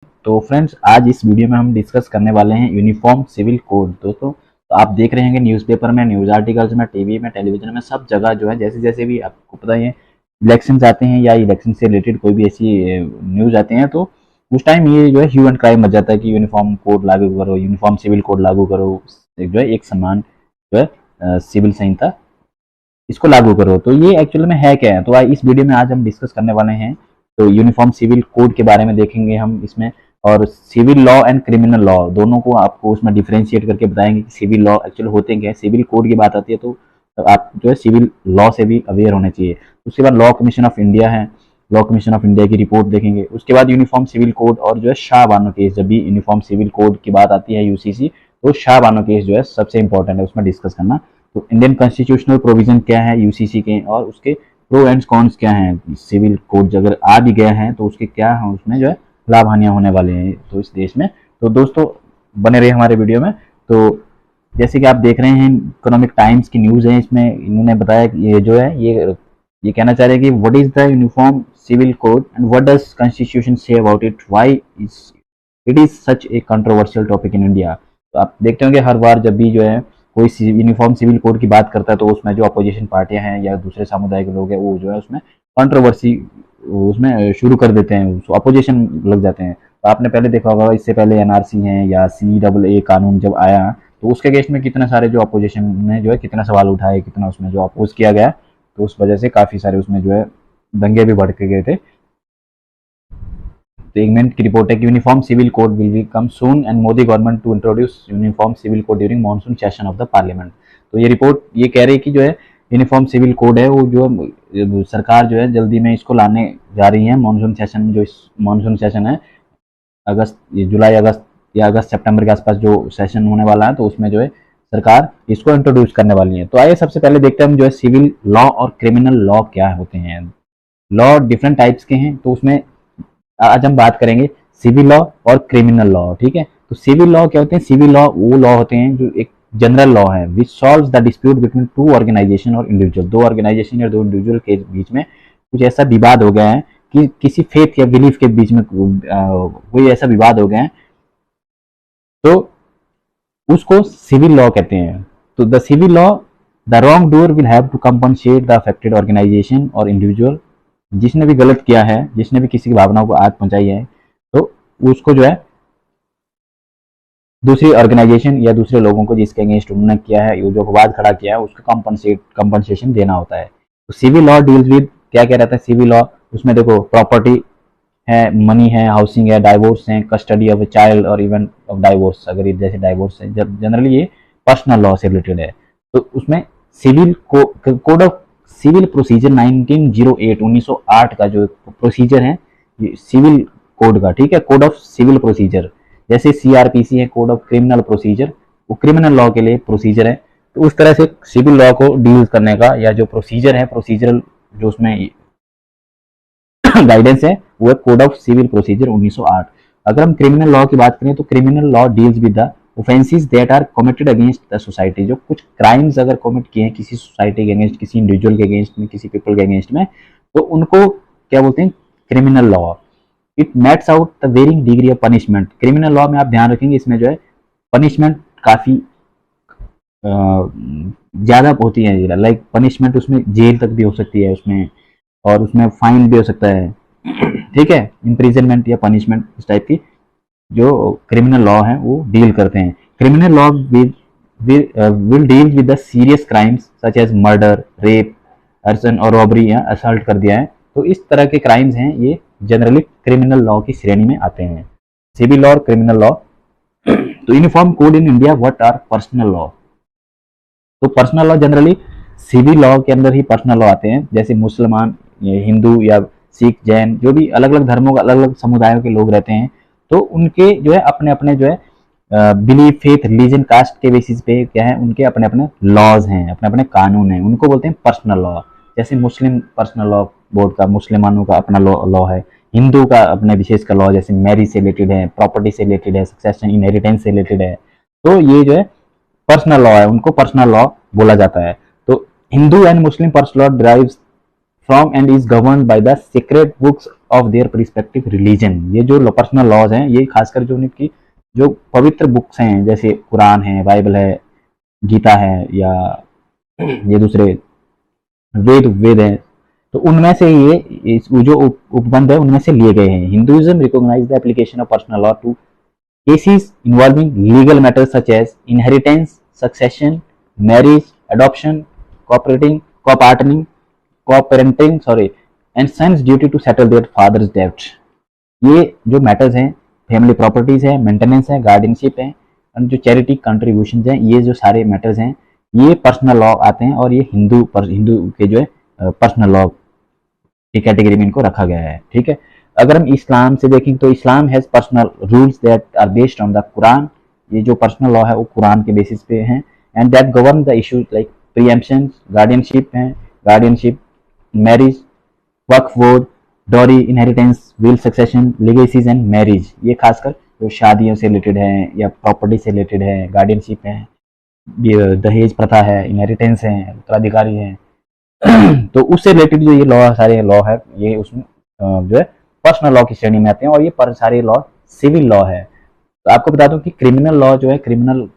तो फ्रेंड्स, आज इस वीडियो में हम डिस्कस करने वाले हैं यूनिफॉर्म सिविल कोड। दोस्तों, तो आप देख रहे हैं न्यूज़पेपर में, न्यूज़ आर्टिकल्स में, टीवी में, टेलीविजन में, सब जगह जो है जैसे जैसे भी आपको पता है इलेक्शन आते हैं या इलेक्शन से रिलेटेड कोई भी ऐसी न्यूज़ आते हैं, तो उस टाइम ये जो है ह्यू एंड क्राई मच जाता है कि यूनिफॉर्म कोड लागू करो, यूनिफॉर्म सिविल कोड लागू करो, जो है एक समान जो है सिविल संहिता इसको लागू करो। तो ये एक्चुअल में है क्या है, तो इस वीडियो में आज हम डिस्कस करने वाले हैं। तो यूनिफॉर्म सिविल कोड के बारे में देखेंगे हम इसमें, और civil law and criminal law दोनों को आपको उसमें डिफरेंशिएट करके बताएंगे कि सिविल लॉ एक्चुअल होते क्या है। सिविल कोड की बात आती है तो आप जो है सिविल लॉ से भी अवेयर होने चाहिए। उसके बाद लॉ कमीशन ऑफ इंडिया है, लॉ कमीशन ऑफ इंडिया की रिपोर्ट देखेंगे। उसके बाद यूनिफॉर्म सिविल कोड और जो है शाह बानो केस, जब भी यूनिफॉर्म सिविल कोड की बात आती है यूसीसी, तो शाह बानो केस जो है सबसे इंपॉर्टेंट है, उसमें डिस्कस करना। तो इंडियन कॉन्स्टिट्यूशनल प्रोविजन क्या है यूसीसी के, और उसके प्रो एंड कॉन्स क्या हैं। सिविल कोड अगर आ भी गया है तो उसके क्या है, उसमें जो है लाभ हानियां होने वाले हैं तो इस देश में। तो दोस्तों, बने रहे हमारे वीडियो में। तो जैसे कि आप देख रहे हैं, इकोनॉमिक टाइम्स की न्यूज़ है, इसमें इन्होंने बताया कि ये जो है ये कहना चाह रहे हैं कि what is the uniform civil code and what does constitution say about it, why it is such a controversial topic in India. तो आप देखते होंगे हर बार जब भी जो है कोई यूनिफॉर्म सिविल कोड की बात करता है तो उसमें जो अपोजिशन पार्टियां हैं या दूसरे समुदाय के लोग हैं वो जो है उसमें कंट्रोवर्सी उसमें शुरू कर देते हैं, अपोजिशन लग जाते हैं। तो आपने पहले देखा होगा, इससे पहले एनआरसी है या CAA कानून जब आया तो उसके अगेंस्ट में कितने सारे जो अपोजिशन ने जो है कितना सवाल उठाए, कितना उसमें जो अपोज किया गया, तो उस वजह से काफ़ी सारे उसमें जो है दंगे भी भड़के गए थे। तो एक मिनट की रिपोर्ट है कि uniform civil code will be come soon and Modi government to introduce uniform civil code during monsoon session of the parliament. तो ये रिपोर्ट ये कह रही है कि जो है यूनिफॉर्म सिविल कोड है वो जो सरकार जो है जल्दी में इसको लाने जा रही है मॉनसून सेशन में। जो इस मॉनसून सेशन है अगस्त, जुलाई अगस्त या अगस्त सितंबर के आसपास जो सेशन होने वाला है, तो उसमें जो है सरकार इसको इंट्रोड्यूस करने वाली है। तो आइए सबसे पहले देखते हैं हम जो है सिविल लॉ और क्रिमिनल लॉ क्या होते हैं। लॉ डिफरेंट टाइप्स के हैं, तो उसमें आज हम बात करेंगे सिविल लॉ और क्रिमिनल लॉ। ठीक है, तो सिविल लॉ क्या होते हैं? सिविल लॉ वो लॉ होते हैं जो एक जनरल लॉ है which solves the dispute between two organisation और इंडिविजुअल। दो ऑर्गेनाइजेशन या दो इंडिविजुअल के बीच में कुछ ऐसा विवाद हो गया है कि किसी फेथ या बिलीफ के बीच में कोई ऐसा विवाद हो गया है, तो उसको सिविल लॉ कहते हैं। तो the civil law, the wrong doer will have to compensate the affected organization और इंडिविजुअल। जिसने भी गलत किया है, जिसने भी किसी की भावनाओं को आग पहुंचाई है, तो उसको जो है दूसरी ऑर्गेनाइजेशन या दूसरे लोगों को जिसके अगेंस्ट उन्होंने किया है, जो विवाद खड़ा किया है, उसको कंपनसेशन देना होता है। तो सिविल लॉ डील्स विद क्या क्या रहता है सिविल लॉ, उसमें देखो प्रॉपर्टी है, मनी है, हाउसिंग है, डाइवोर्स है, कस्टडी ऑफ ए चाइल्ड और इवन ऑफ डाइवोर्स। अगर ये जैसे डाइवोर्स है, जब जनरली ये पर्सनल लॉ से रिलेटेड है, तो उसमें civil code of civil procedure 1908 का जो प्रोसीजर है ये सिविल कोड का, ठीक है, कोड ऑफ सिविल प्रोसीजर। जैसे CRPC है, कोड ऑफ क्रिमिनल प्रोसीजर, वो क्रिमिनल लॉ के लिए प्रोसीजर है। तो उस तरह से सिविल लॉ को डील करने का या जो प्रोसीजर है, प्रोसीजरल जो उसमें गाइडेंस है, वो है कोड ऑफ सिविल प्रोसीजर 1908। अगर हम क्रिमिनल लॉ की बात करें तो criminal law deals with the offences that are committed against the society. जो कुछ क्राइम्स अगर कमिट किए हैं किसी सोसाइटी के अगेंस्ट, किसी इंडिविजुअल के अगेंस्ट में, किसी पीपल के अगेंस्ट में, तो उनको क्या बोलते हैं? Criminal law. It metes out the varying degree of punishment. Criminal law में आप ध्यान रखेंगे, इसमें जो है पनिशमेंट काफी ज्यादा होती है, लाइक पनिशमेंट उसमें जेल तक भी हो सकती है उसमें, और उसमें फाइन भी हो सकता है, ठीक है, इम्प्रिजनमेंट या पनिशमेंट, इस टाइप की जो क्रिमिनल लॉ है वो डील करते हैं। Criminal law will deal with the serious crimes such as murder, rape, arson और रॉबरी या असल्ट कर दिया है। तो इस तरह के क्राइम्स हैं, ये जनरली क्रिमिनल लॉ की श्रेणी में आते हैं, सिविल लॉ और क्रिमिनल लॉ। तो uniform code in India, what are personal law? तो personal law generally civil law के अंदर ही पर्सनल लॉ आते हैं। जैसे मुसलमान, हिंदू या सिख, जैन, जो भी अलग अलग धर्मों का, अलग अलग समुदायों के लोग रहते हैं, तो उनके जो है अपने अपने जो है बिलीफ, फेथ, रिलीजन, कास्ट के बेसिस पे क्या है, उनके अपने अपने लॉज हैं, अपने अपने कानून हैं, उनको बोलते हैं पर्सनल लॉ। जैसे मुस्लिम पर्सनल लॉ बोर्ड का, मुसलमानों का अपना लॉ है, हिंदू का अपने विशेष का लॉ, जैसे मैरिज से रिलेटेड है, प्रॉपर्टी से रिलेटेड है, सक्सेशन इनहेरिटेंस से रिलेटेड है। तो ये जो है पर्सनल लॉ है, उनको पर्सनल लॉ बोला जाता है। तो Hindu and Muslim personal law derives from and is governed by the sacred books of their respective religion. ये जो पर्सनल लॉज हैं ये खासकर जो उनकी जो पवित्र बुक्स हैं जैसे कुरान है, बाइबल है, गीता है, या ये दूसरे वेद हैं, तो उनमें से ये जो उपबंध है उनमें से लिए गए हैं। Hinduism recognise the application of personal law to cases involving legal matters such as inheritance, succession, marriage, adoption, co-parenting, and son's duty to settle their father's debt। ये जो मैटर्स हैं, फैमिली प्रॉपर्टीज है, मेंटेनेंस है, guardianship है, और जो charity contribution हैं, ये जो सारे मैटर्स हैं ये पर्सनल लॉ आते हैं, और ये हिंदू के जो है पर्सनल लॉ की कैटेगरी में इनको रखा गया है। ठीक है, अगर हम इस्लाम से देखें तो Islam has personal rules that are based on the Quran. ये जो पर्सनल लॉ है वो कुरान के बेसिस पे है, and that govern the issues like preemption, guardianship, marriage, waqf board, dowry, inheritance, will, succession, legacies and marriage. ये खासकर जो शादियों से रिलेटेड है या प्रॉपर्टी से रिलेटेड है, गार्डियनशिप है, दहेज प्रथा है, इनहेरिटेंस है, उत्तराधिकारी है तो उससे रिलेटेड जो ये लॉ सारे लॉ है ये उसमें जो है पर्सनल लॉ की श्रेणी में आते हैं, और ये पर सारे लॉ सिविल लॉ है। तो आपको बता दूं कि क्रिमिनल लॉ जो है, क्रिमिनल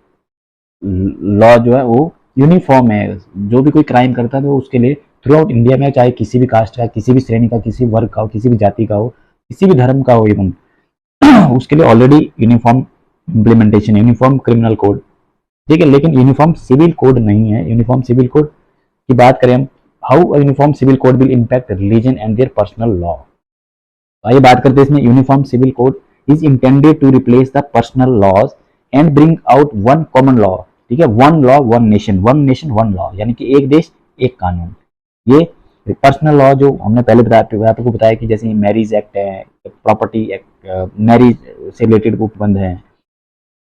लॉ जो है वो यूनिफॉर्म है। जो भी कोई क्राइम करता है तो उसके लिए थ्रू आउट इंडिया में, चाहे किसी भी कास्ट का, किसी भी श्रेणी का, किसी वर्ग का हो, किसी भी जाति का हो, किसी भी धर्म का हो, इवन उसके लिए already uniform implementation, uniform criminal code. ठीक है, लेकिन यूनिफॉर्म सिविल कोड नहीं है। यूनिफॉर्म सिविल कोड की बात करें हम, how uniform civil code will impact religion and their personal law. आइए बात करते हैं इसमें। Uniform civil code is intended to replace the personal laws and bring out one common law. ठीक है, one law one nation one law, यानी कि एक देश एक कानून। ये पर्सनल लॉ जो हमने पहले आपको बताया कि जैसे मैरिज एक्ट है, प्रॉपर्टी एक्ट, मैरिज से रिलेटेड उपबंध है,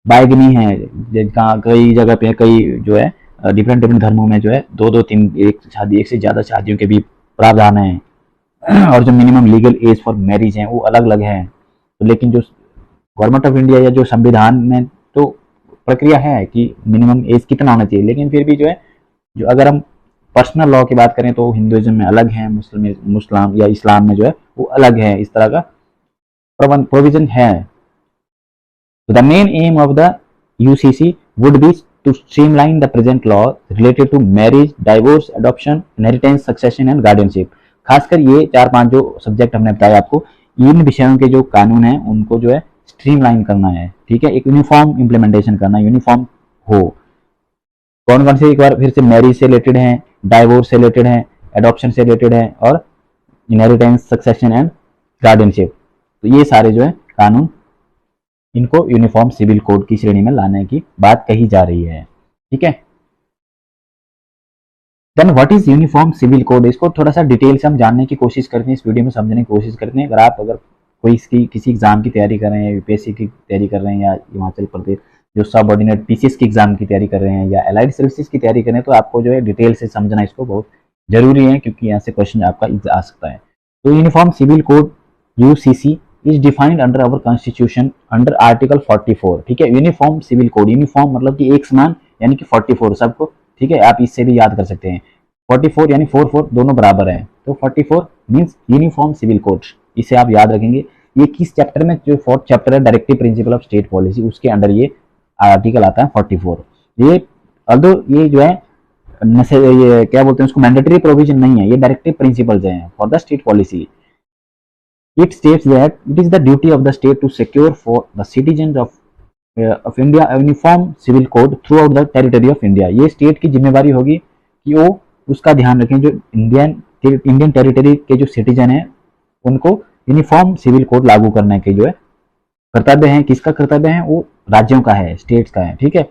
बाइगनी है, कई जगह पे कई जो है डिफरेंट धर्मों में जो है दो तीन एक से ज्यादा शादियों के भी प्रावधान है, और जो minimum legal age for marriage है वो अलग अलग है। तो लेकिन जो गवर्नमेंट ऑफ इंडिया या जो संविधान में तो प्रक्रिया है कि मिनिमम एज कितना होना चाहिए, लेकिन फिर भी जो है जो अगर हम पर्सनल लॉ की बात करें तो हिंदुइज्म में अलग है, मुस्लिम या इस्लाम में जो है वो अलग है, इस तरह का प्रोविजन है। तो the main aim of the UCC would be to streamline the present law related to marriage, divorce, adoption, inheritance, succession and guardianship. खासकर ये 4-5 जो सब्जेक्ट हमने बताया आपको, इन विषयों के जो कानून हैं उनको जो है स्ट्रीमलाइन करना है। ठीक है, एक यूनिफॉर्म इंप्लीमेंटेशन करना, यूनिफॉर्म हो। कौन कौन से, एक बार फिर से, मैरिज से रिलेटेड है, डाइवोर्स से रिलेटेड है, एडॉप्शन से रिलेटेड है, और इनहेरिटेंस, सक्सेशन एंड गार्डियनशिप। तो ये सारे जो है कानून, इनको यूनिफॉर्म सिविल कोड की श्रेणी में लाने की बात कही जा रही है। ठीक है, then what is uniform civil code, इसको थोड़ा सा डिटेल से हम जानने की कोशिश करते हैं, इस वीडियो में समझने की कोशिश करते हैं। अगर कोई इसकी किसी एग्जाम की तैयारी कर रहे हैं, यूपीएससी की तैयारी कर रहे हैं, या हिमाचल प्रदेश जो सब ऑर्डिनेट पीसीएस की एग्जाम की तैयारी कर रहे हैं, या एलाइड सर्विसेज की तैयारी कर रहे हैं, तो आपको जो है डिटेल से समझना इसको बहुत जरूरी है, क्योंकि यहाँ से क्वेश्चन आपका आ सकता है। तो uniform civil code UCC is defined under our constitution under article 44। ठीक है, यूनिफॉर्म सिविल कोड, यूनिफॉर्म मतलब कि एक समान, यानी कि 44 सबको। ठीक है, आप इससे भी याद कर सकते हैं 44 यानी 4 दोनों बराबर है, तो 44 मींस यूनिफॉर्म सिविल कोड, इसे आप याद रखेंगे। ये किस चैप्टर में, जो 4th चैप्टर है directive principle of state policy, उसके अंडर ये आर्टिकल आता है 44। ये अल्दो ये जो है ये क्या बोलते हैं उसको, मैंडेटरी प्रोविजन नहीं है, ये डायरेक्टिव प्रिंसिपल्स हैं for the state policy. It states that it is the duty of the state to secure for the citizens of India a uniform civil code throughout the territory of India। ये state की जिम्मेवारी होगी कि वो उसका ध्यान रखें, जो इंडियन टेरिटरी के जो सिटीजन हैं उनको यूनिफॉर्म सिविल कोड लागू करने के जो है कर्तव्य है। किसका कर्तव्य है? वो राज्यों का है, स्टेट्स का है। ठीक है,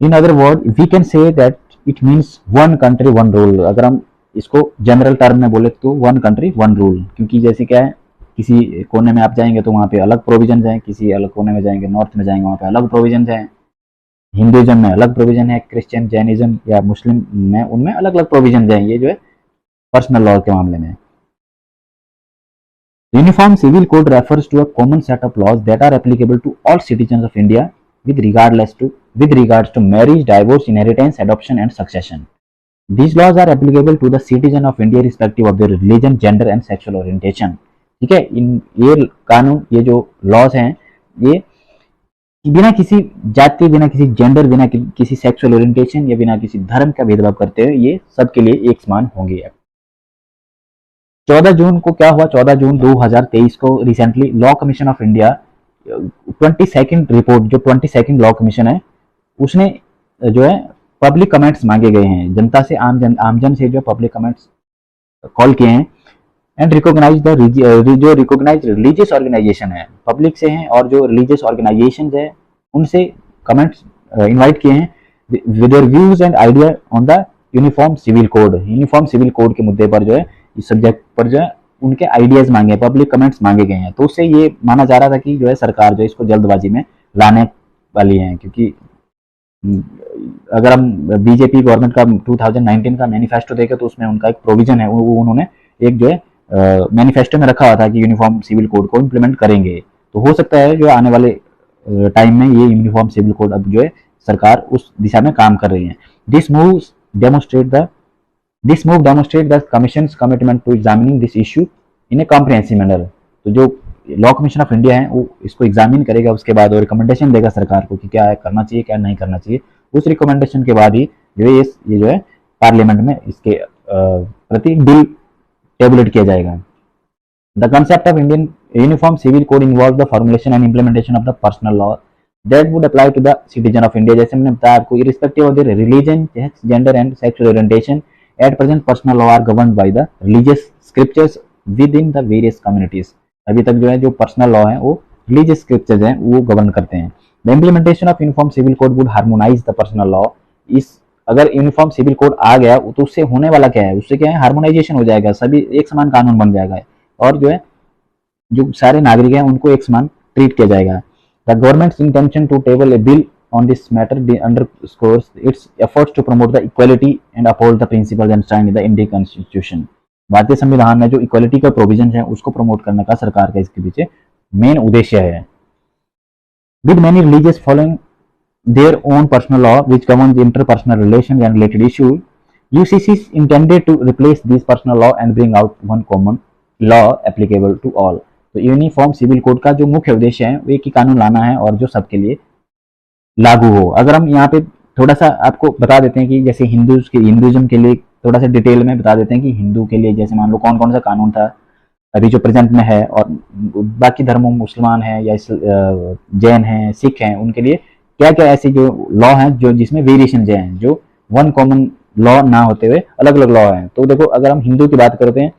in other word we can say that it means one country one rule. अगर हम इसको जनरल टर्म में बोले तो वन कंट्री वन रूल, क्योंकि जैसे क्या है, किसी कोने में आप जाएंगे तो वहाँ पे अलग प्रोविजन है, किसी अलग कोने में जाएंगे, नॉर्थ में जाएंगे वहाँ पे अलग प्रोविजन है, हिंदुइज्म में अलग प्रोविजन है, क्रिश्चियन, जैनिज्म या मुस्लिम में उनमें अलग अलग प्रोविजन है। ये जो है पर्सनल लॉ के मामले में। Uniform civil code refers to a common set of laws that are applicable to all citizens of India with regards to marriage, divorce, inheritance, adoption and succession. These laws are applicable to the citizen of India irrespective of their religion, gender and sexual orientation. ठीक है। ये कानून, ये जो laws हैं, ये बिना किसी जाति, बिना किसी जेंडर, बिना किसी सेक्सुअल ओरिएंटेशन या बिना किसी धर्म का भेदभाव करते हुए ये सबके लिए एक समान होंगे। 14 जून को क्या हुआ, 14 जून 2023 को recently law commission of India 22nd report, जो 22nd लॉ कमीशन है, उसने जो है पब्लिक कमेंट्स मांगे गए हैं जनता से, आमजन से जो पब्लिक कमेंट्स कॉल किए हैं, एंड रिकॉग्नाइज द जो रिकॉग्नाइज रिलीजियस ऑर्गेनाइजेशन है पब्लिक से हैं, और जो रिलीजियस ऑर्गेनाइजेशन है उनसे कमेंट्स इनवाइट किए हैं with their views and idea on the uniform civil code. Uniform civil code के मुद्दे पर जो है, इस सब्जेक्ट पर जो है उनके आइडियाज मांगे, पब्लिक कमेंट्स मांगे गए हैं। तो उससे ये माना जा रहा था कि जो है सरकार जो है इसको जल्दबाजी में लाने वाली है, क्योंकि अगर हम बीजेपी गवर्नमेंट का 2019 का मैनिफेस्टो देखें तो उसमें उनका एक प्रोविजन है, वो उन्होंने एक जो है मैनिफेस्टो में रखा हुआ था कि यूनिफॉर्म सिविल कोड को इम्प्लीमेंट करेंगे। तो हो सकता है जो आने वाले टाइम में ये यूनिफॉर्म सिविल कोड अब जो है सरकार उस दिशा में काम कर रही है। This move demonstrate the commission's commitment to examining this issue in a comprehensive manner. तो जो लॉ कमीशन ऑफ इंडिया है वो इसको एग्जामिन करेगा, उसके बाद रिकमेंडेशन देगा सरकार को कि क्या है करना चाहिए, क्या नहीं करना चाहिए। उस रिकमेंडेशन के बाद ही जो है ये जो है पार्लियामेंट में इसके प्रति बिल टेबुलेट किया जाएगा। The concept of Indian uniform civil code involve the formulation and implementation of the personal law that would apply to the citizen of India. जैसे मैंने बताया आपको, irrespective of their religion, gender and sexual orientation, at present personal law are governed by the religious scriptures within the various communities. अभी तक जो है जो personal law है वो रिलीजियस स्क्रिप्चर्स हैं वो गवर्न करते हैं। The implementation of uniform civil code would harmonise the personal law. इस अगर यूनिफॉर्म सिविल कोड आ गया तो उससे होने वाला क्या है, उससे क्या है हार्मोनाइजेशन हो जाएगा, सभी एक समान कानून बन जाएगा, और जो है जो सारे नागरिक हैं उनको एक समान ट्रीट किया जाएगा। The government's intention to table a bill on this matter underscores its efforts to promote the equality and uphold the principles enshrined in the Indian Constitution। भारतीय संविधान में जो इक्वालिटी का प्रोविजन है उसको प्रमोट करने का सरकार का इसके पीछे मेन उद्देश्य है। With many religious following their own personal law which governs interpersonal relations and related issues, UCC is intended to replace these personal law and bring out one common law applicable to all। तो uniform civil code का जो मुख्य उद्देश्य है वो एक ही कानून लाना है और जो सबके लिए लागू हो। अगर हम यहाँ पे थोड़ा सा आपको बता देते हैं कि जैसे हिंदुइज्म के लिए थोड़ा सा डिटेल में बता देते हैं कि हिंदू के लिए जैसे मान लो कौन कौन सा कानून था अभी जो प्रेजेंट में है, और बाकी धर्मों मुसलमान है या जैन है, सिख हैं, उनके लिए क्या क्या ऐसे जो लॉ हैं जो जिसमें वेरिएशन हैं, जो वन कॉमन लॉ ना होते हुए अलग अलग लॉ हैं। तो देखो अगर हम हिंदू की बात करते हैं,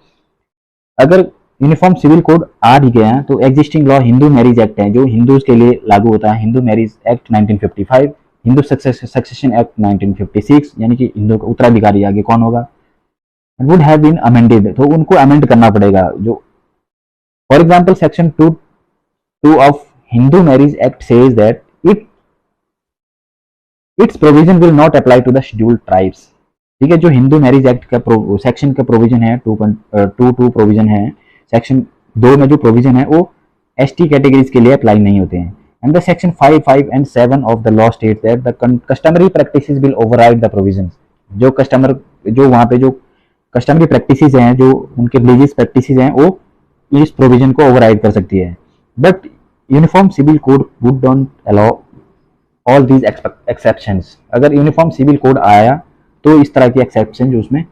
अगर यूनिफॉर्म सिविल कोड आ भी गया तो existing law Hindu marriage act है जो हिंदूज के लिए लागू होता है, Hindu marriage act 1955, Hindu succession act 1956, यानी कि हिंदू का उत्तराधिकारी आगे कौन होगा, वुड हैव बीन अमेंडेड। तो उनको अमेंड करना पड़ेगा। जो for example section 2 of Hindu marriage act says that its provision will not apply to the scheduled tribes. ठीक है, जो हिंदू मैरिज एक्ट का सेक्शन का प्रोविजन है 2.22 प्रोविजन है, सेक्शन 2 में जो प्रोविजन है वो एसटी कैटेगरीज के लिए अप्लाई नहीं होते हैं। And the section 5, 5 and 7 of the law state that the customary practices will override the provisions. जो वहाँ पे जो कस्टमरी प्रैक्टिसेस हैं, जो उनके रिलीजियस प्रैक्टिसेस हैं, वो इस प्रोविजन को ओवरराइड कर सकती है। But uniform civil code would not allow all these exceptions. अगर यूनिफॉर्म सिविल कोड आया तो इस तरह के एक्सेप्शन जो उसमें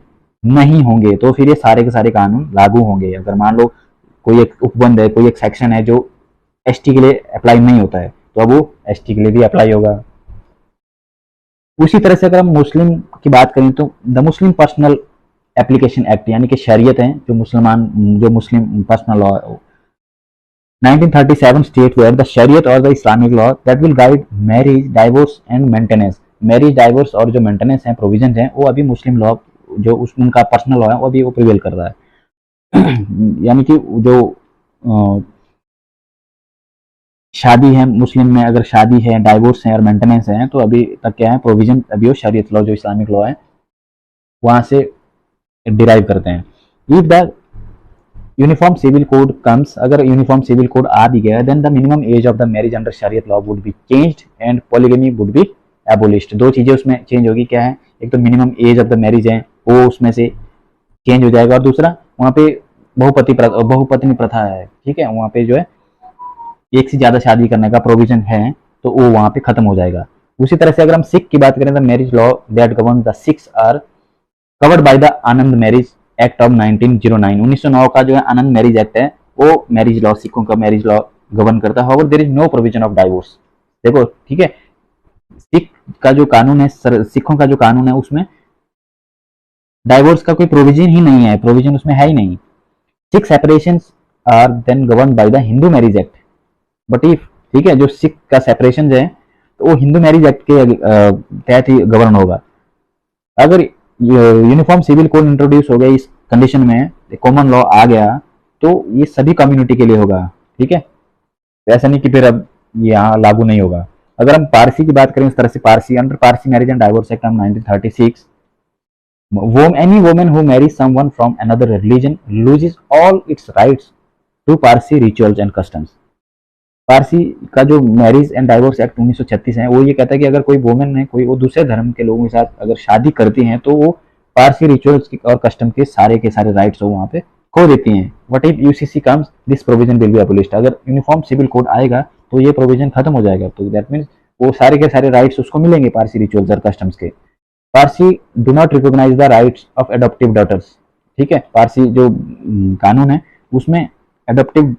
नहीं होंगे, तो फिर ये सारे के सारे कानून लागू होंगे। अगर मान लो कोई एक उपबंध है, कोई एक सेक्शन है जो एसटी के लिए अप्लाई नहीं होता है, तो अब वो एसटी के लिए भी अप्लाई होगा। उसी तरह से अगर हम मुस्लिम की बात करें तो the Muslim personal application act, यानी कि शरीयत है जो Muslim personal law 1937 state where the Shariat और the Islamic law that will guide marriage, divorce and maintenance. Marriage, divorce और जो मेंटेनेंस है प्रोविजन है वो अभी मुस्लिम लॉ जो उनका पर्सनल लॉ है वो अभी वो प्रिवेल कर रहा है। यानी कि जो शादी है मुस्लिम में, अगर शादी है, डाइवोर्स है और मेंटेनेंस है, तो अभी तक क्या है प्रोविजन अभी वो शरीयत लॉ जो इस्लामिक लॉ है वहां से डिराइव करते हैं। If the uniform civil code comes, अगर यूनिफॉर्म सिविल कोड आ भी गया, then the minimum age of the marriage under Shariat law would be changed and polygamy would be abolished. दो चीजें उसमें चेंज होगी, क्या है, एक तो minimum age of the marriage है वो उसमें से चेंज हो जाएगा, और दूसरा वहाँ पे बहुपत्नी प्रथा है, ठीक है, वहाँ पे जो है एक से ज्यादा शादी करने का प्रोविजन है, तो वो वहाँ पे खत्म हो जाएगा। उसी तरह से अगर हम सिख की बात करें, तो marriage law that govern the Sikhs are covered by the Anand marriage act of 1909। 1909 का जो है आनंद मैरिज एक्ट है, वो मैरिज लॉ, सिखों का मैरिज लॉ गवर्न करता है। However there is no provision of divorce. देखो, ठीक है, सिख का जो कानून है, सिखों का जो कानून है, उसमें डाइवोर्स का कोई प्रोविजन ही नहीं है, प्रोविजन उसमें है ही नहीं। Sikh separations are then govern by the Hindu marriage act. But if, ठीक है, जो सिख का सेपरेशन है तो वो हिंदू मैरिज एक्ट के तहत ही गवर्न होगा। अगर यूनिफॉर्म सिविल कोड इंट्रोड्यूस हो गया इस कंडीशन में, कॉमन लॉ आ गया, तो ये सभी कम्युनिटी के लिए होगा, ठीक है, ऐसा नहीं कि फिर अब यहाँ लागू नहीं होगा। अगर हम पारसी की बात करें, इस तरह से Parsi, under Parsi marriage and divorce act of 1936, any woman who marries someone from another religion loses all its rights to Parsi rituals and customs। Parsi का जो मैरिज एंड डाइवोर्स एक्ट 1936 है, वो ये कहता है कि अगर कोई वोमेन है, कोई वो दूसरे धर्म के लोगों के साथ अगर शादी करती हैं, तो वो पारसी रिचुअल्स और कस्टम के सारे राइट्स हो वहाँ पे खो देती हैं। What if UCC comes, this provision will be abolished. अगर यूनिफॉर्म सिविल कोड आएगा तो ये प्रोविजन खत्म हो जाएगा, तो दैट मीन्स वो सारे के सारे राइट्स उसको मिलेंगे पारसी रिचुअल्स और कस्टम्स के। Parsi do not recognise the rights of adoptive daughters, ठीक है, पारसी जो कानून है उसमें एडॉप्टिव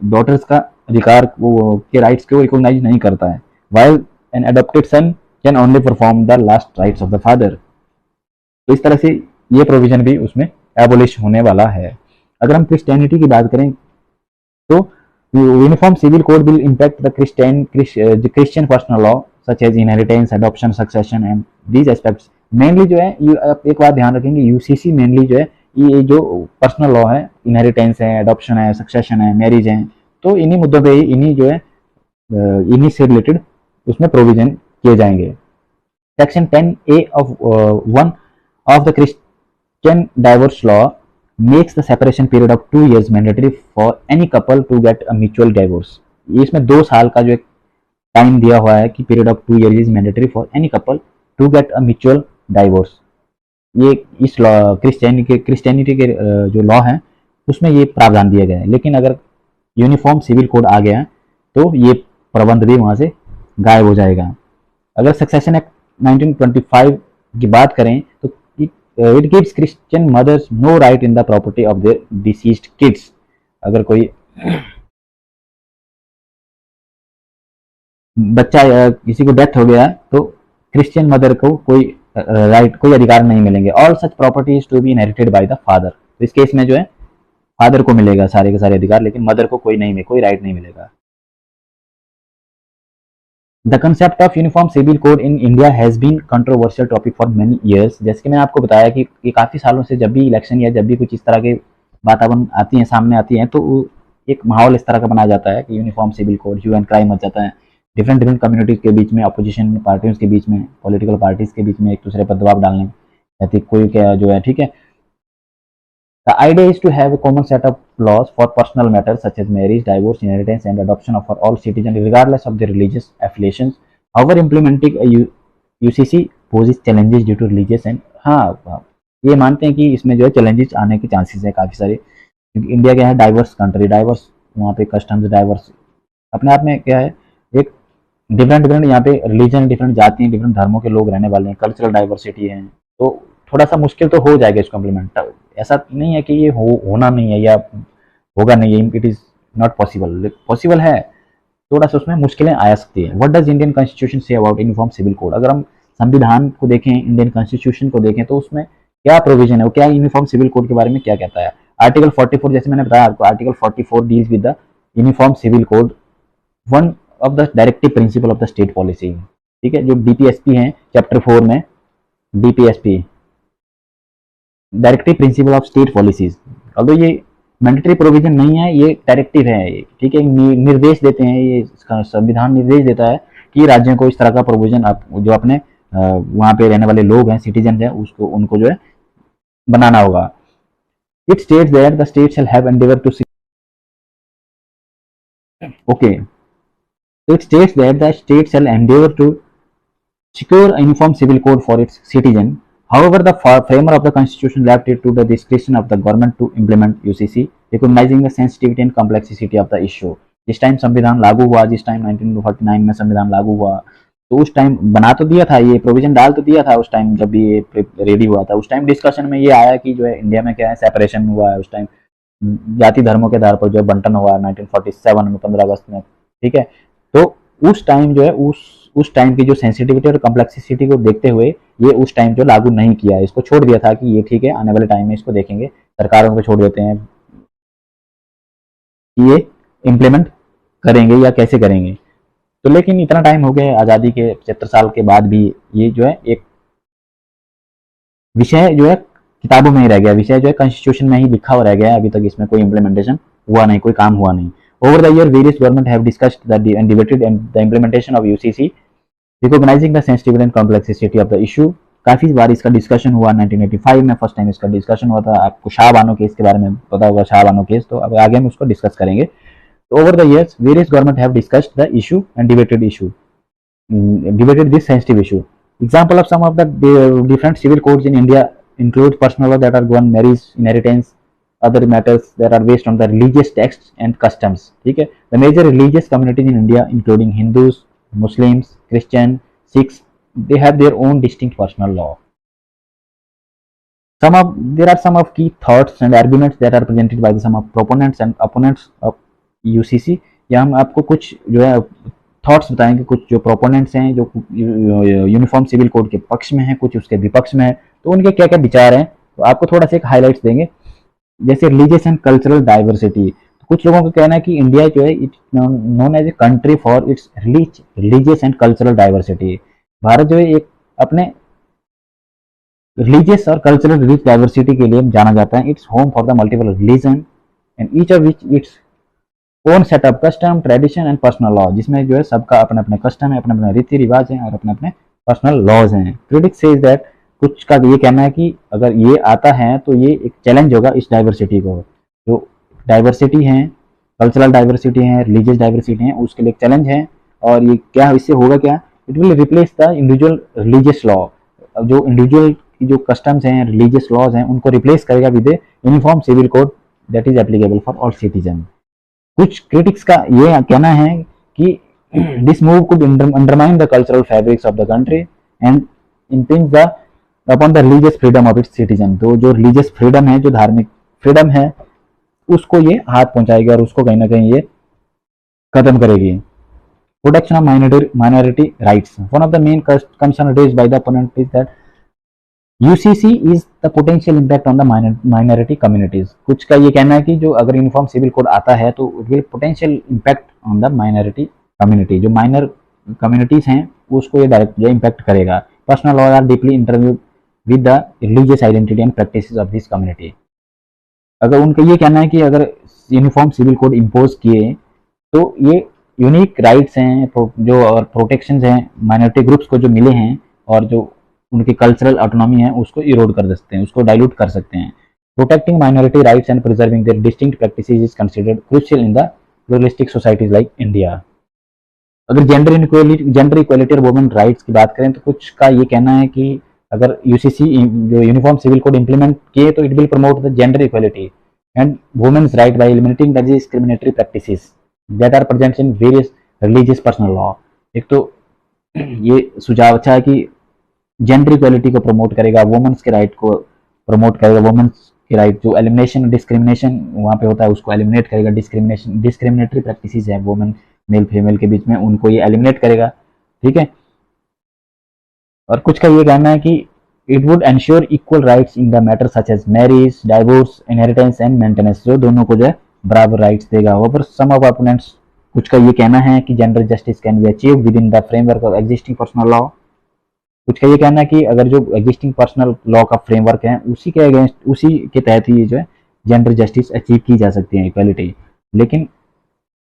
डॉटर्स का अधिकार के राइट्स को रिकॉग्नाइज नहीं करता है। While an adopted son can only perform the last rites of the father. तो इस तरह से ये प्रोविजन भी उसमें एबोलिश होने वाला है। अगर हम क्रिश्चियनिटी की बात करें, तो uniform civil code will impact the Christian personal law such as inheritance, adoption, succession and these aspects. Mainly जो है, आप एक बात ध्यान रखेंगे, यूसीसी मेनली जो है ये जो पर्सनल लॉ है, इनहेरिटेंस है, एडॉप्शन है, सक्सेशन है, मैरिज है, तो इन्हीं मुद्दों पे ही, इन्हीं जो है इन्हीं से रिलेटेड उसमें प्रोविजन किए जाएंगे। Section 10A of 1 of the Christian divorce law makes the separation period of 2 years mandatory for any couple to get a mutual divorce। इसमें 2 साल का जो एक टाइम दिया हुआ है कि period of 2 years is mandatory for any couple to get a mutual divorce. ये इस लॉ क्रिश्चियनिटी के जो लॉ है उसमें ये प्रावधान दिया गया है। लेकिन अगर यूनिफॉर्म सिविल कोड आ गया तो ये प्रबंध भी वहाँ से गायब हो जाएगा। अगर सक्सेशन एक्ट 1925 की बात करें, तो it gives Christian mothers no right in the property of their deceased kids. अगर कोई बच्चा किसी को डेथ हो गया तो क्रिश्चियन मदर को कोई राइट, कोई अधिकार नहीं मिलेंगे। All such property is to be inherited by the father. तो इस केस में जो है फादर को मिलेगा सारे के सारे अधिकार, लेकिन मदर को कोई राइट नहीं मिलेगा। The concept of uniform civil code in India has been controversial topic for many years. जैसे कि मैंने आपको बताया कि ये काफी सालों से जब भी इलेक्शन या जब भी कुछ इस तरह के वातावरण आती हैं, सामने आती हैं, तो एक माहौल इस तरह का बनाया जाता है कि uniform civil code, hue and cry much जाता है। डिफरेंट कम्युनिटीज के बीच में, अपोजिशन पार्टियों के बीच में, पॉलिटिकल पार्टीज के बीच में एक दूसरे पर दबाव डालने रहती कोई क्या जो है, ठीक है। The idea is to have a common set of laws for personal matters such as marriage, divorce, inheritance and adoption for all citizens regardless of their religious affiliations। However, implementing a UCC poses challenges due to religious and हाँ, ये मानते हैं कि इसमें जो है challenges आने के चांसेस है काफ़ी सारे, क्योंकि इंडिया क्या है, डाइवर्स कंट्री, डाइवर्स वहाँ पे कस्टम्स डाइवर्स अपने आप में क्या है, एक डिफरेंट यहाँ पे रिलीजन, डिफरेंट जाति, डिफरेंट धर्मों के लोग रहने वाले हैं, कल्चरल डाइवर्सिटी है, तो थोड़ा सा मुश्किल तो हो जाएगा इसको इम्प्लीमेंट। ऐसा नहीं है कि ये होना नहीं है या होगा नहीं है, it is not possible, possible है, थोड़ा सा उसमें मुश्किलें आ सकती है। What does Indian constitution say about uniform civil code. अगर हम संविधान को देखें, इंडियन कॉन्स्टिट्यूशन को देखें, तो उसमें क्या प्रोविजन है, क्या यूनिफॉर्म सिविल कोड के बारे में क्या कहता है। आर्टिकल 44, जैसे मैंने बताया आपको, article 44 deals with the uniform civil code, one of the directive principle of the state policy, ठीक है। जो डीपीएसपी है चैप्टर 4 में, DPSP directive principle of state policies, अब ये मैंडेटरी प्रोविजन नहीं है, ये डायरेक्टिव है, ठीक है, निर्देश देते हैं, ये इसका संविधान निर्देश देता है कि राज्यों को इस तरह का प्रोविजन आप जो अपने वहाँ पे रहने वाले लोग हैं, सिटीजन हैं, उसको उनको जो है बनाना होगा। It states that the state shall have endeavour to okay, it states that the state shall endeavor to secure a uniform civil code for its citizen However, the framer of the constitution left it to the discretion of the government to implement UCC, recognizing the sensitivity and complexity of the issue. जिस time संविधान लागू हुआ, जिस time 1949 में संविधान लागू हुआ, तो उस टाइम बना तो दिया था, ये प्रोविजन डाल तो दिया था उस टाइम जब भी ये रेडी हुआ था। उस टाइम डिस्कशन में ये आया कि जो है इंडिया में क्या है, सेपरेशन हुआ है उस टाइम, जाति धर्मों के आधार पर जो बंटन हुआ 1947 में 15 अगस्त में, ठीक है। तो उस टाइम जो है उस टाइम की जो सेंसिटिविटी और कॉम्प्लेक्सिटी को देखते हुए ये उस टाइम जो लागू नहीं किया, इसको छोड़ दिया था कि ये ठीक है, आने वाले टाइम में इसको देखेंगे, सरकारों को छोड़ देते हैं कि ये इम्प्लीमेंट करेंगे या कैसे करेंगे। तो लेकिन इतना टाइम हो गया, आज़ादी के 75 साल के बाद भी ये जो है एक विषय जो है किताबों में ही रह गया, विषय जो है कॉन्स्टिट्यूशन में ही लिखा हुआ रह गया है, अभी तक इसमें कोई इम्प्लीमेंटेशन हुआ नहीं, कोई काम हुआ नहीं। Over the year, various governments have discussed and debated the implementation of UCC, recognizing the sensitivity and complexity of the issue. काफी बार इसका डिस्कशन हुआ, 1985 में फर्स्ट टाइम इसका डिस्कशन हुआ था। आपको शाह बानो केस के बारे में पता होगा, शाह बानो केस, तो अब आगे हम उसको डिस्कस करेंगे। तो over the years, various government have discussed the issue and debated this sensitive issue. Example of some of the different civil codes in India include personal law that are govern marriage, inheritance, other matters that are based on the religious texts and customs, ठीक है। The major religious communities in India, including Hindus, Muslims, Christian, Sikhs, they have their own distinct personal law. There are some of key thoughts and arguments that are presented by some of proponents and opponents of UCC. या हम आपको कुछ जो है thoughts बताएंगे, कुछ जो proponents हैं जो यूनिफॉर्म सिविल कोड के पक्ष में हैं, कुछ उसके विपक्ष में है, तो उनके क्या क्या विचार हैं, तो आपको थोड़ा सा एक हाईलाइट्स देंगे। जैसे रिलीजियस एंड कल्चरल डाइवर्सिटी, तो कुछ लोगों का कहना है कि इंडिया जो है it's known as a country for its religious and cultural diversity. Bharat जो है एक अपने रिलीजियस और कल्चरल रिच डाइवर्सिटी के लिए जाना जाता है। Its home for the multiple religion and each of which its own set of custom, tradition and personal law, जिसमें जो है सबका अपने अपने कस्टम है, अपने अपने रीति रिवाज हैं और अपने अपने पर्सनल लॉज हैं। क्रिटिक्स सेज दैट, कुछ का ये कहना है कि अगर ये आता है तो ये एक चैलेंज होगा इस डाइवर्सिटी को, जो डाइवर्सिटी है, कल्चरल डाइवर्सिटी है, रिलीजियस डाइवर्सिटी है, उसके लिए एक चैलेंज है। और ये क्या, इससे होगा क्या, it will replace the individual religious law, जो इंडिविजुअल की जो कस्टम्स हैं, रिलीजियस लॉज हैं, उनको रिप्लेस करेगा with a uniform civil code that is applicable for all citizen. कुछ क्रिटिक्स का ये कहना है कि this move could undermine the cultural fabrics of the country and impinge the upon the religious freedom of its citizen. तो जो religious freedom है, जो धार्मिक फ्रीडम है, उसको ये हाथ पहुंचाएगी और उसको कहीं ना कहीं ये खत्म करेगी। Protection of minority rights, one of the main concern raised by the opponent is that UCC is the potential impact on the minority communities. कुछ का ये कहना है कि जो अगर यूनिफॉर्म सिविल कोड आता है तो it will potential impact on the minority community, जो माइनर कम्युनिटीज हैं उसको ये डायरेक्ट जो इम्पैक्ट करेगा। Personal law are deeply interviewed with the religious identity and practices of this community. अगर उनका ये कहना है कि अगर यूनिफॉर्म सिविल कोड इम्पोज किए तो ये यूनिक राइट्स हैं जो और प्रोटेक्शंस हैं माइनॉरिटी ग्रुप्स को जो मिले हैं, और जो उनकी कल्चरल ऑटोनॉमी है उसको इरोड कर सकते हैं, उसको डाइल्यूट कर सकते हैं। Protecting minority rights and preserving their distinct practices is considered crucial in the pluralistic societies like India. अगर जेंडर इक्वालिटी और वुमेन राइट्स की बात करें तो कुछ का ये कहना है कि अगर यूसीसी जो यूनिफॉर्म सिविल कोड इंप्लीमेंट किए तो it will promote the gender equality and women's right by eliminating the discriminatory practices that are present in various religious personal law. एक तो ये सुझाव अच्छा है कि जेंडर इक्वालिटी को प्रमोट करेगा, वुमेन्स के राइट को प्रमोट करेगा, वुमेन्स के राइट जो एलिमिनेशन डिस्क्रिमिनेशन वहाँ पे होता है उसको एलिमिनेट करेगा। डिस्क्रिमिनेटरी प्रैक्टिसेस है वुमेन मेल फीमेल के बीच में, उनको ये एलिमिनेट करेगा, ठीक है। और कुछ का ये कहना है कि it would ensure equal rights in the matter such as marriage, divorce, inheritance and maintenance, जो दोनों को जो है बराबर राइट्स देगा। ओवर सम ऑफ ओपोनेंट्स, कुछ का ये कहना है कि gender justice can be achieve with in the framework of existing personal law. कुछ का ये कहना है कि अगर जो एग्जिस्टिंग पर्सनल लॉ का फ्रेमवर्क है उसी के अगेंस्ट, उसी के तहत ही जो है जेंडर जस्टिस अचीव की जा सकती है, इक्वालिटी। लेकिन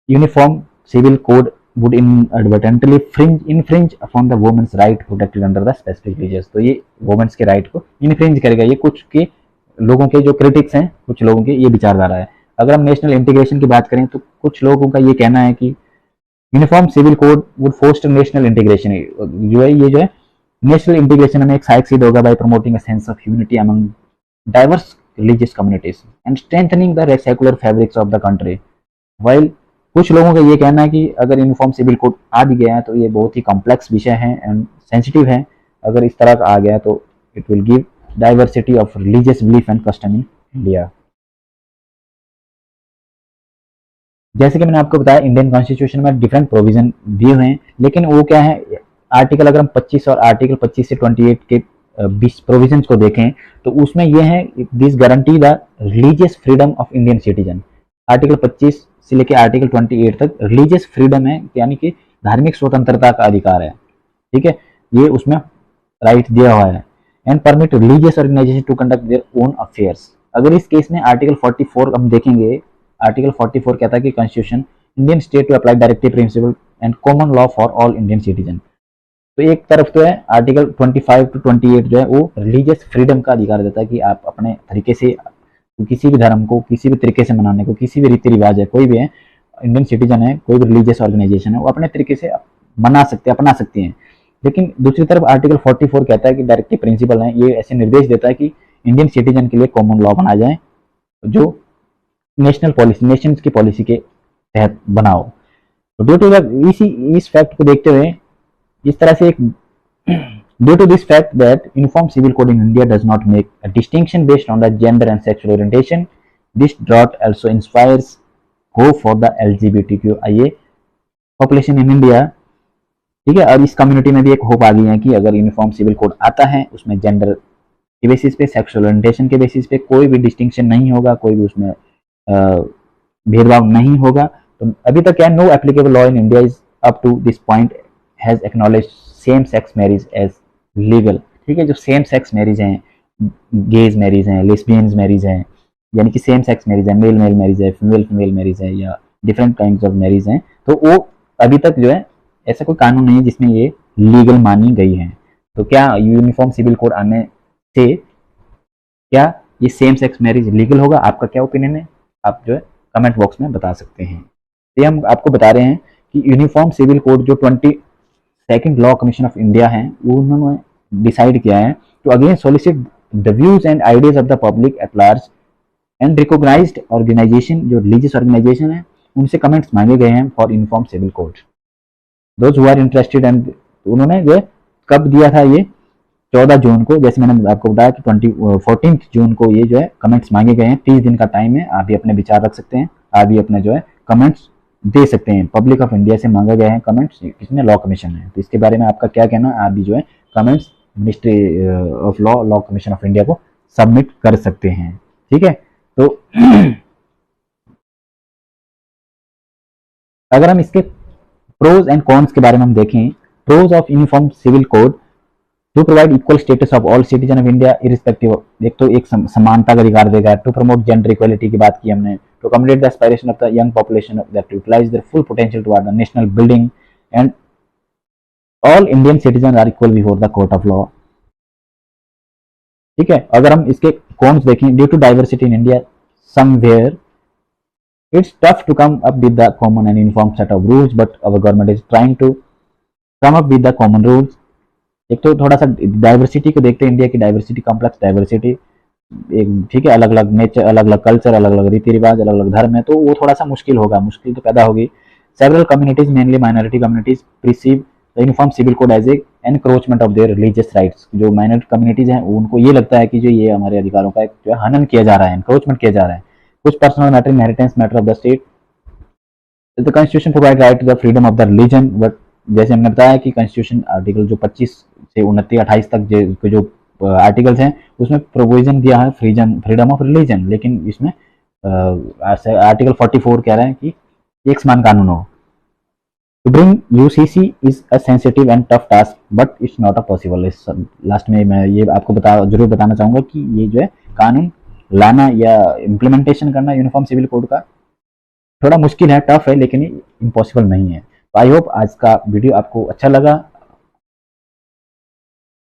uniform civil code would inadvertently infringe upon the women's right protected under the specific religious। तो ये women's के राइट को इनफ्रिंज करेगा। ये कुछ के लोगों के जो क्रिटिक्स हैं, कुछ लोगों के ये विचारधारा है। अगर हम नेशनल इंटीग्रेशन की बात करें तो कुछ लोगों का ये कहना है कि uniform civil code would foster national integration, जो है ये जो है नेशनल इंटीग्रेशन में एक सक्सीड होगा bye promoting a sense of unity among diverse religious communities and strengthening the secular fabrics of the country. While कुछ लोगों का ये कहना है कि अगर यूनिफॉर्म सिविल कोड आ भी गया है तो ये बहुत ही कॉम्प्लेक्स विषय है एंड सेंसिटिव है। अगर इस तरह का आ गया तो it will give diversity of religious belief and custom in India. जैसे कि मैंने आपको बताया इंडियन कॉन्स्टिट्यूशन में डिफरेंट प्रोविजन दिए हुए हैं, लेकिन वो क्या है, आर्टिकल अगर हम 25 और आर्टिकल 25 से 28 के 20 प्रोविजंस को देखें तो उसमें यह है this guarantee the religious freedom of Indian citizen. Article 25 से लेकर आर्टिकल 28 तक रिलीजियस फ्रीडम है, यानी कि धार्मिक स्वतंत्रता का अधिकार है। ठीक है, ये उसमें राइट दिया हुआ है। And permit religious organization to conduct their own affairs. अगर इस केस में आर्टिकल 44 हम देखेंगे, आर्टिकल 44 कहता है कि constitution Indian state to apply directive principle and common law for all Indian citizen. तो एक तरफ तो है आर्टिकल 25 टू 28 जो है वो रिलीजियस फ्रीडम का अधिकार देता है कि आप अपने तरीके से किसी भी धर्म को किसी भी तरीके से मनाने को, किसी भी रीति रिवाज है, कोई भी है, इंडियन सिटीजन है, कोई भी रिलीजियस ऑर्गेनाइजेशन है, वो अपने तरीके से मना सकते हैं, अपना सकती हैं। लेकिन दूसरी तरफ आर्टिकल 44 कहता है कि डायरेक्टिव प्रिंसिपल है, ये ऐसे निर्देश देता है कि इंडियन सिटीजन के लिए कॉमन लॉ बनाया जाए जो नेशनल पॉलिसी, नेशन की पॉलिसी के तहत बनाओ। तो ड्यू टू इस फैक्ट को देखते हुए इस तरह से एक due to this fact that uniform civil code in India does not make a distinction based on the gender and sexual orientation, this drought also inspires hope for the LGBTQIA population in India। ठीक है, और इस community में भी एक hope आ गई है कि अगर यूनिफॉर्म सिविल कोड आता है उसमें जेंडर के बेसिस पे, सेक्सुअल ओरिएंटेशन के बेसिस पे कोई भी डिस्टिंक्शन नहीं होगा, कोई भी उसमें भेदभाव नहीं होगा। तो अभी तक क्या, no applicable law in India is up to this point has acknowledge same sex marriage as legal. ठीक है, जो सेम सेक्स मैरिज हैं, गेज मैरिज हैं, लेस्बियंस मैरिज हैं, यानी कि सेम सेक्स मैरिज है, मेल मेल मैरिज है, फीमेल फीमेल मैरिज है, या डिफरेंट काइंड्स ऑफ मैरिज हैं, तो वो अभी तक जो है ऐसा कोई कानून नहीं है जिसमें ये लीगल मानी गई है। तो क्या यूनिफॉर्म सिविल कोड आने से क्या ये सेम सेक्स मैरिज लीगल होगा? आपका क्या ओपिनियन है, आप जो है कमेंट बॉक्स में बता सकते हैं। तो हम आपको बता रहे हैं कि यूनिफॉर्म सिविल कोड जो 22nd law commission of India है वो उन्होंने डिसाइड किया है to again solicit the views and ideas of the public at large and recognized organization, जो रिलीजियस ऑर्गेनाइजेशन है उनसे कमेंट्स मांगे गए हैं for uniform civil code. Those who are interested and उन्होंने जो कब दिया था, ये 14 जून को, जैसे मैंने आपको बताया कि 14 जून को ये जो है कमेंट्स मांगे गए हैं। 30 दिन का टाइम है, आप भी अपने विचार रख सकते हैं, आप भी अपने जो है कमेंट्स दे सकते हैं। पब्लिक ऑफ इंडिया से मांगा गया है कमेंट्स, किसने, लॉ कमीशन है। तो इसके बारे में आपका क्या कहना है, आप भी जो है comments ministry of law commission of India को सबमिट कर सकते हैं। ठीक है, तो अगर हम इसके प्रोज एंड कॉन्स के बारे में हम देखें, pros of uniform civil code to provide equal status of all citizen of India irrespective of, एक तो एक समानता का अधिकार देगा। टू प्रमोट जेंडर इक्वलिटी की बात की हमने। To accommodate the aspiration of the young population that to utilize their full potential toward the national building and all Indian citizen are equal before the court of law. ठीक है, अगर हम इसके cons देखें, due to diversity in India somewhere it's tough to come up with the common and uniform set of rules, but our government is trying to come up with the common rules। एक तो थोड़ा सा diversity को देखते हैं, India की diversity, complex diversity, एक ठीक है, अलग अलग नेचर, अलग अलग कल्चर, अलग अलग रीति रिवाज, अलग अलग धर्म है, तो वो थोड़ा सा मुश्किल होगा, मुश्किल तो पैदा होगी। Several communities, mainly minority communities, perceive the uniform civil code as a encroachment of their religious rights. जो माइनॉरिटी कम्युनिटीज हैं उनको ये लगता है कि जो ये हमारे अधिकारों का एक जो है हनन किया जा रहा है, एनक्रोचमेंट किया जा रहा है। कुछ personal matter, inheritance matter of the state, the constitution provide right to the freedom of the religion, but जैसे हमने बताया कि कॉन्स्टिट्यूशन आर्टिकल जो 25 से 29-28 तक जो आर्टिकल्स हैं उसमें प्रोविजन दिया है फ्रीडम ऑफ रिलीजन, लेकिन इसमें आर्टिकल 44 कह रहा है कि एक समान कानून हो। To bring UCC is a sensitive and tough task but it's not a possible. Last में मैं ये आपको जरूर बताना चाहूंगा कि ये जो है कानून लाना या इम्प्लीमेंटेशन करना यूनिफॉर्म सिविल कोड का थोड़ा मुश्किल है, टफ है, लेकिन इम्पॉसिबल नहीं है। तो आई होप आज का वीडियो आपको अच्छा लगा।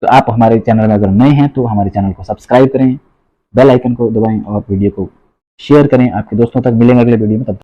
तो आप हमारे चैनल में अगर नए हैं तो हमारे चैनल को सब्सक्राइब करें, बेल आइकन को दबाएं और वीडियो को शेयर करें आपके दोस्तों तक। मिलेंगे अगले वीडियो में, तब